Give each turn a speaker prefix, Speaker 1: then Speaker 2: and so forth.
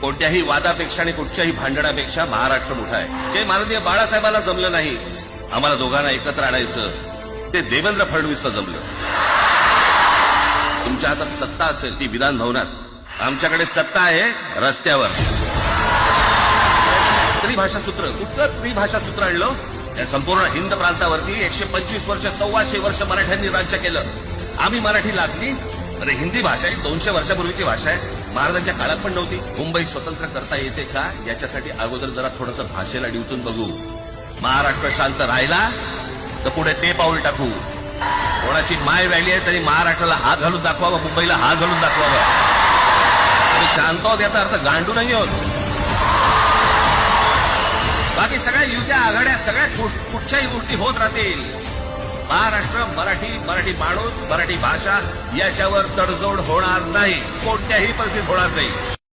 Speaker 1: कोणत्याही वादापेक्षा आणि कुठच्याही भांडणापेक्षा महाराष्ट्र मोठा आहे. जे माननीय बाळासाहेबांना जमलं नाही आम्हाला दोघांना एकत्र आणायचं, ते देवेंद्र फडणवीसला जमलं. तुमच्या हातात सत्ता असेल ती विधान भवनात, आमच्याकडे सत्ता आहे रस्त्यावर. त्रिभाषा सूत्र, कुठलं त्रिभाषा सूत्र आणलं? या संपूर्ण हिंद प्रांतावरती 125 वर्ष 125 वर्ष मराठ्यांनी राज्य केलं. आम्ही मराठी लागली. अरे हिंदी भाषा आहे 200 वर्षापूर्वीची भाषा आहे, महाराजांच्या काळात पण नव्हती. मुंबई स्वतंत्र करता येते का याच्यासाठी अगोदर जरा थोडंसं भाषेला डिवचून बघू. महाराष्ट्र शांत राहिला तर पुढे ते पाऊल टाकू. कोणाची माय व्हॅली आहे तरी महाराष्ट्राला हात घालून दाखवावं, मुंबईला हात घालून दाखवावं. आम्ही शांत आहोत याचा अर्थ गांडू नाही आहोत. बाकी सगळ्या युत्या आघाड्या सगळ्या कुठच्याही गोष्टी होत राहतील. महाराष्ट्र मराठी, मराठी माणूस, मराठी भाषा याच्यावर तडजोड होणार नाही, कोणत्याही परिस्थितीत होणार नाही.